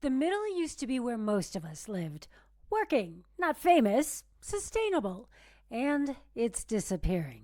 The middle used to be where most of us lived. Working, not famous, sustainable. And it's disappearing.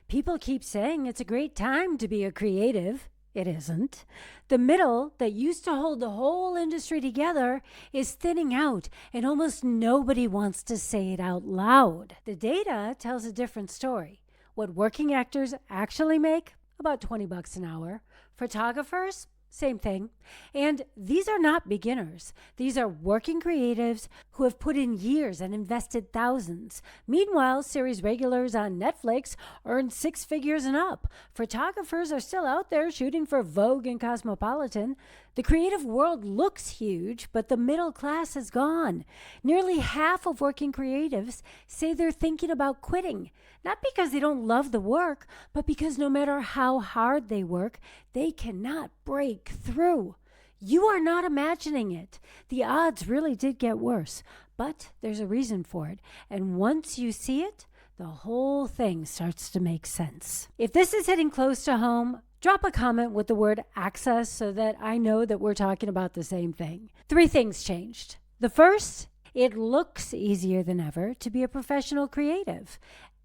People keep saying it's a great time to be a creative. It isn't. The middle that used to hold the whole industry together is thinning out, and almost nobody wants to say it out loud. The data tells a different story. What working actors actually make? About $20 an hour. Photographers? Same thing. And these are not beginners. These are working creatives who have put in years and invested thousands. Meanwhile, series regulars on Netflix earn six figures and up. Photographers are still out there shooting for Vogue and Cosmopolitan. The creative world looks huge, but the middle class is gone. Nearly half of working creatives say they're thinking about quitting. Not because they don't love the work, but because no matter how hard they work, they cannot break through. You are not imagining it. The odds really did get worse, but there's a reason for it. And once you see it, the whole thing starts to make sense. If this is hitting close to home, drop a comment with the word access so that I know that we're talking about the same thing. 3 things changed. The first, it looks easier than ever to be a professional creative.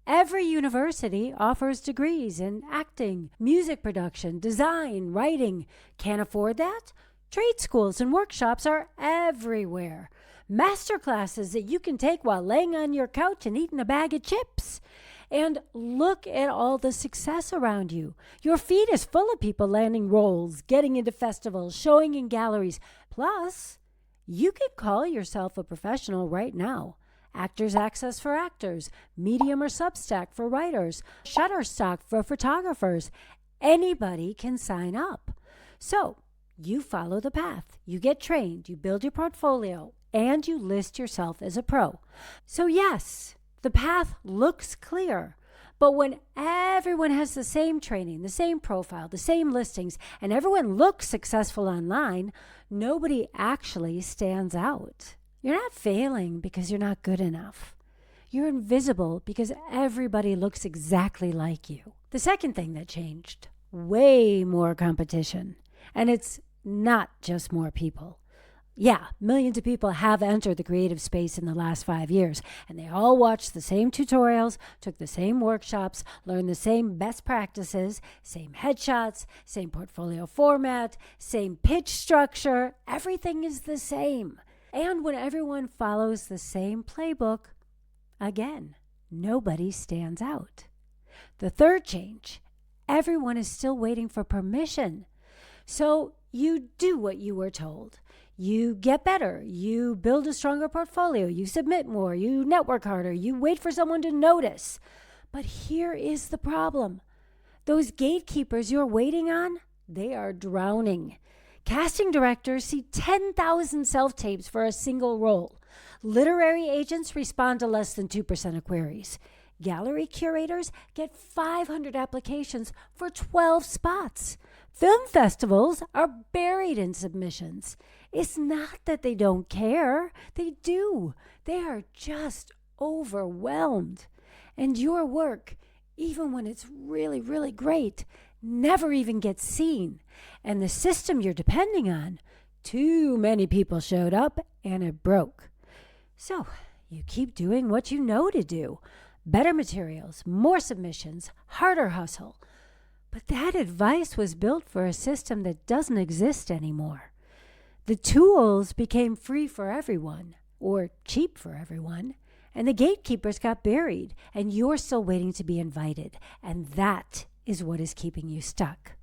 Every university offers degrees in acting, music production, design, writing. Can't afford that? Trade schools and workshops are everywhere. Master classes that you can take while laying on your couch and eating a bag of chips. And look at all the success around you. Your feed is full of people landing roles, getting into festivals, showing in galleries. Plus, you can call yourself a professional right now. Actors Access for actors, Medium or Substack for writers, Shutterstock for photographers. Anybody can sign up. So, you follow the path. You get trained, you build your portfolio, and you list yourself as a pro. So yes, the path looks clear. But when everyone has the same training, the same profile, the same listings, and everyone looks successful online, nobody actually stands out. You're not failing because you're not good enough. You're invisible because everybody looks exactly like you. The second thing that changed, way more competition. And it's not just more people. Yeah, millions of people have entered the creative space in the last 5 years, and they all watched the same tutorials, took the same workshops, learned the same best practices, same headshots, same portfolio format, same pitch structure. Everything is the same. And when everyone follows the same playbook, again, nobody stands out. The third change, everyone is still waiting for permission. So you do what you were told. You get better. You build a stronger portfolio. You submit more. You network harder. You wait for someone to notice. But here is the problem. Those gatekeepers you're waiting on, they are drowning. Casting directors see 10,000 self-tapes for a single role. Literary agents respond to less than 2% of queries. Gallery curators get 500 applications for 12 spots. Film festivals are buried in submissions. It's not that they don't care. They do. They are just overwhelmed. And your work, even when it's really, really great, never even gets seen. And the system you're depending on, too many people showed up and it broke. So you keep doing what you know to do. Better materials, more submissions, harder hustle. But that advice was built for a system that doesn't exist anymore. The tools became free for everyone, or cheap for everyone, and the gatekeepers got buried, and you're still waiting to be invited. And that is what is keeping you stuck.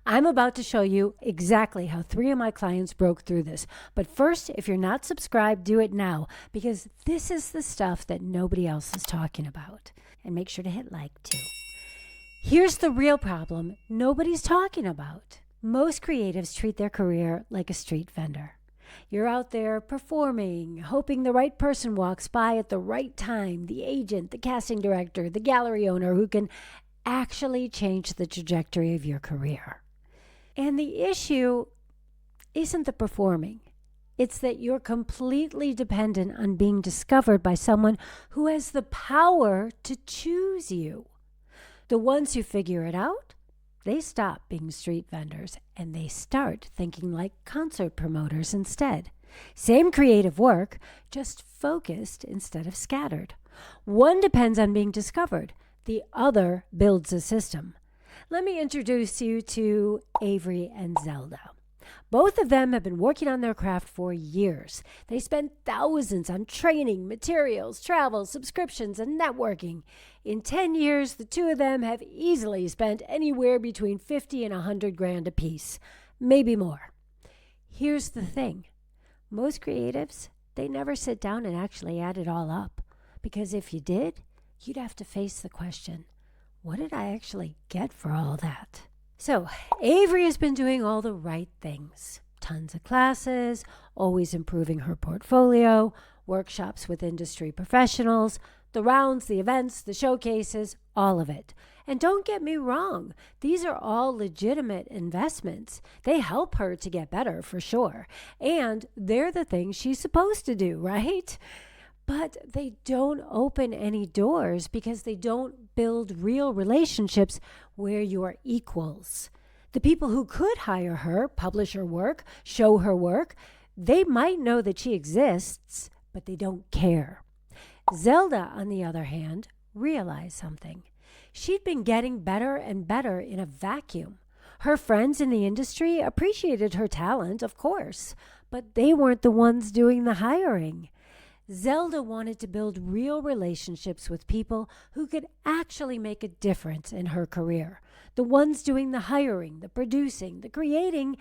I'm about to show you exactly how 3 of my clients broke through this. But first, if you're not subscribed, do it now, because this is the stuff that nobody else is talking about. And make sure to hit like too. Here's the real problem nobody's talking about. Most creatives treat their career like a street vendor. You're out there performing, hoping the right person walks by at the right time, the agent, the casting director, the gallery owner who can actually change the trajectory of your career. And the issue isn't the performing. It's that you're completely dependent on being discovered by someone who has the power to choose you. The ones who figure it out, they stop being street vendors and they start thinking like concert promoters instead. Same creative work, just focused instead of scattered. One depends on being discovered, the other builds a system. Let me introduce you to Avery and Zelda. Both of them have been working on their craft for years. They spend thousands on training, materials, travel, subscriptions, and networking. In 10 years, the two of them have easily spent anywhere between 50 and 100 grand apiece, maybe more. Here's the thing. Most creatives, they never sit down and actually add it all up. Because if you did, you'd have to face the question, what did I actually get for all that? So, Avery has been doing all the right things. Tons of classes, always improving her portfolio, workshops with industry professionals, the rounds, the events, the showcases, all of it. And don't get me wrong, these are all legitimate investments. They help her to get better for sure. And they're the things she's supposed to do, right? But they don't open any doors because they don't build real relationships where you're equals. The people who could hire her, publish her work, show her work, they might know that she exists, but they don't care. Zelda, on the other hand, realized something. She'd been getting better and better in a vacuum. Her friends in the industry appreciated her talent, of course, but they weren't the ones doing the hiring. Zelda wanted to build real relationships with people who could actually make a difference in her career. The ones doing the hiring, the producing, the creating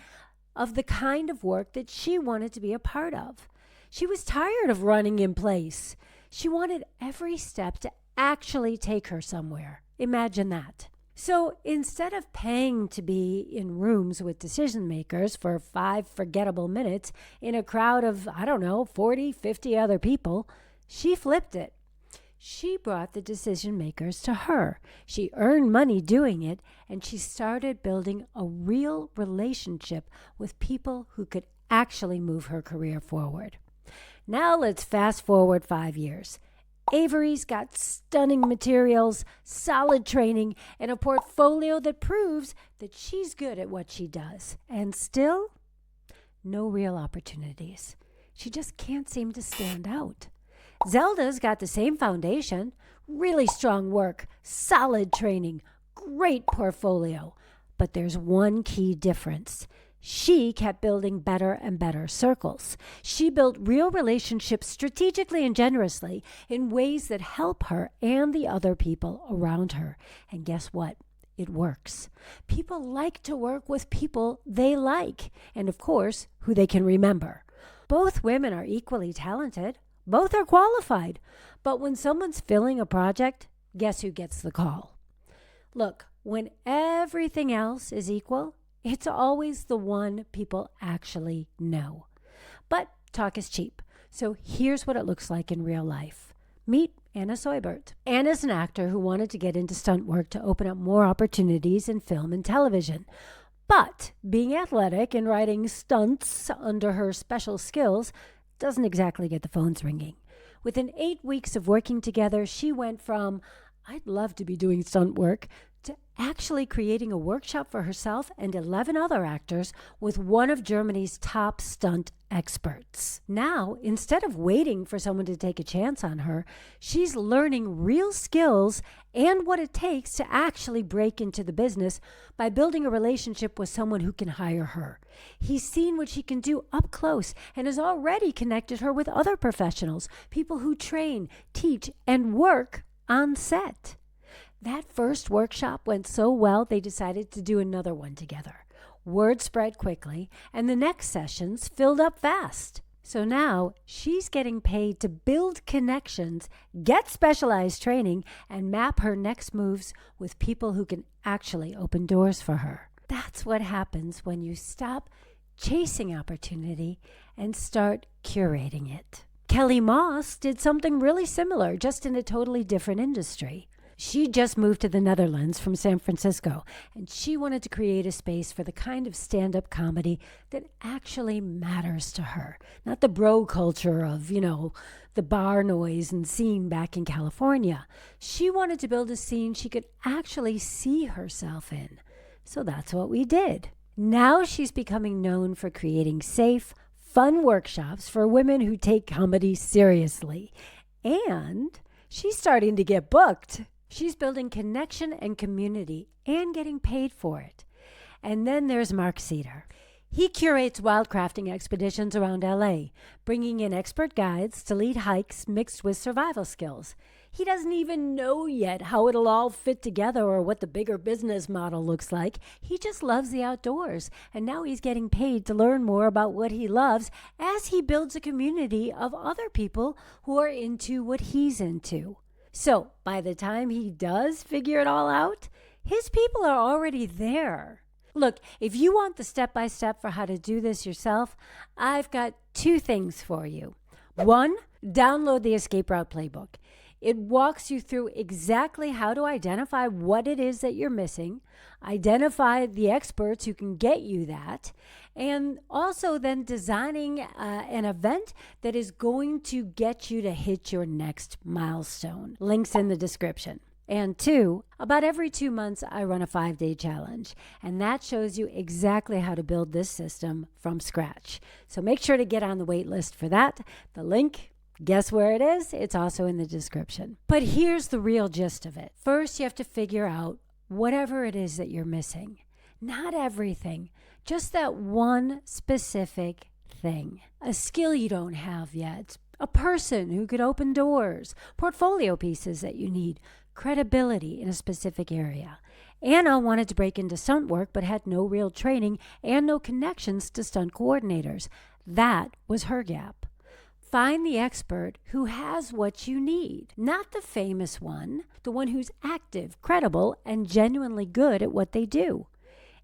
of the kind of work that she wanted to be a part of. She was tired of running in place. She wanted every step to actually take her somewhere. Imagine that. So instead of paying to be in rooms with decision makers for 5 forgettable minutes in a crowd of, 40, 50 other people, she flipped it. She brought the decision makers to her. She earned money doing it, and she started building a real relationship with people who could actually move her career forward. Now let's fast forward 5 years. Avery's got stunning materials, solid training, and a portfolio that proves that she's good at what she does. And still, no real opportunities. She just can't seem to stand out. Zelda's got the same foundation, really strong work, solid training, great portfolio. But there's one key difference. She kept building better and better circles. She built real relationships strategically and generously in ways that help her and the other people around her. And guess what? It works. People like to work with people they like, and of course, who they can remember. Both women are equally talented. Both are qualified. But when someone's filling a project, guess who gets the call? Look, when everything else is equal, it's always the one people actually know. But talk is cheap. So here's what it looks like in real life. Meet Anna Seubert. Anna's an actor who wanted to get into stunt work to open up more opportunities in film and television. But being athletic and writing stunts under her special skills doesn't exactly get the phones ringing. Within 8 weeks of working together, she went from, I'd love to be doing stunt work, to actually creating a workshop for herself and 11 other actors with one of Germany's top stunt experts. Now, instead of waiting for someone to take a chance on her, she's learning real skills and what it takes to actually break into the business by building a relationship with someone who can hire her. He's seen what she can do up close and has already connected her with other professionals, people who train, teach, and work on set. That first workshop went so well, they decided to do another one together. Word spread quickly, and the next sessions filled up fast. So now she's getting paid to build connections, get specialized training, and map her next moves with people who can actually open doors for her. That's what happens when you stop chasing opportunity and start curating it. Kelly Moss did something really similar, just in a totally different industry. She just moved to the Netherlands from San Francisco, and she wanted to create a space for the kind of stand-up comedy that actually matters to her. Not the bro culture of, the bar noise and scene back in California. She wanted to build a scene she could actually see herself in. So that's what we did. Now she's becoming known for creating safe, fun workshops for women who take comedy seriously. And she's starting to get booked. She's building connection and community and getting paid for it. And then there's Mark Cedar. He curates wildcrafting expeditions around LA, bringing in expert guides to lead hikes mixed with survival skills. He doesn't even know yet how it'll all fit together or what the bigger business model looks like. He just loves the outdoors, and now he's getting paid to learn more about what he loves as he builds a community of other people who are into what he's into. So, by the time he does figure it all out, his people are already there. Look, if you want the step-by-step for how to do this yourself, I've got 2 things for you. 1, download the Escape Route Playbook. It walks you through exactly how to identify what it is that you're missing, identify the experts who can get you that, and also then designing an event that is going to get you to hit your next milestone. Links in the description. And 2, about every 2 months, I run a 5-day challenge, and that shows you exactly how to build this system from scratch. So make sure to get on the wait list for that. The link, guess where it is? It's also in the description. But here's the real gist of it. First, you have to figure out whatever it is that you're missing. Not everything, just that one specific thing. A skill you don't have yet, a person who could open doors, portfolio pieces that you need, credibility in a specific area. Anna wanted to break into stunt work but had no real training and no connections to stunt coordinators. That was her gap. Find the expert who has what you need, not the famous one, the one who's active, credible, and genuinely good at what they do.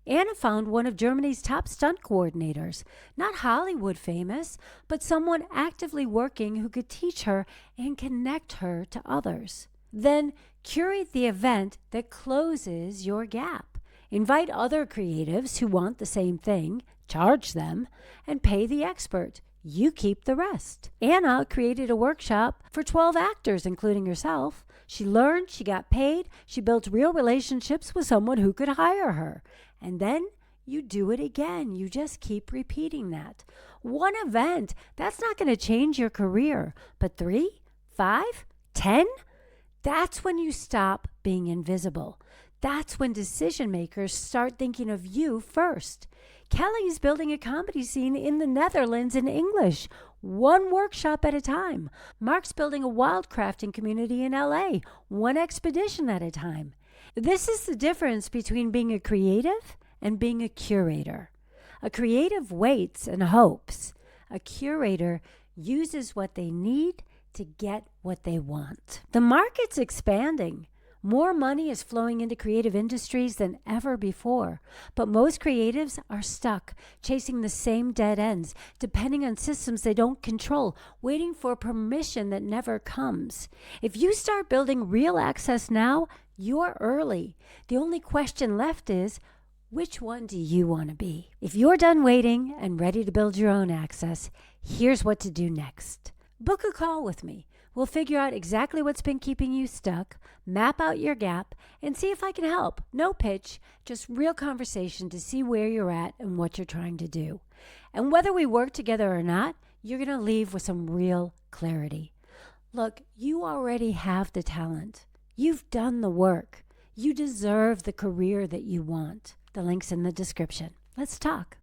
Anna found one of Germany's top stunt coordinators, not Hollywood famous, but someone actively working who could teach her and connect her to others. Then curate the event that closes your gap. Invite other creatives who want the same thing, charge them, and pay the expert. You keep the rest. Anna created a workshop for 12 actors, including herself. She learned, she got paid, she built real relationships with someone who could hire her. And then you do it again. You just keep repeating that. One event, that's not going to change your career. But 3, 5, 10? That's when you stop being invisible. That's when decision makers start thinking of you first. Kelly's building a comedy scene in the Netherlands in English, one workshop at a time. Mark's building a wildcrafting community in LA, one expedition at a time. This is the difference between being a creative and being a curator. A creative waits and hopes. A curator uses what they need to get what they want. The market's expanding. More money is flowing into creative industries than ever before, but most creatives are stuck, chasing the same dead ends, depending on systems they don't control, waiting for permission that never comes. If you start building real access now, you're early. The only question left is, which one do you want to be? If you're done waiting and ready to build your own access, here's what to do next. Book a call with me. We'll figure out exactly what's been keeping you stuck, map out your gap, and see if I can help. No pitch, just real conversation to see where you're at and what you're trying to do. And whether we work together or not, you're going to leave with some real clarity. Look, you already have the talent. You've done the work. You deserve the career that you want. The link's in the description. Let's talk.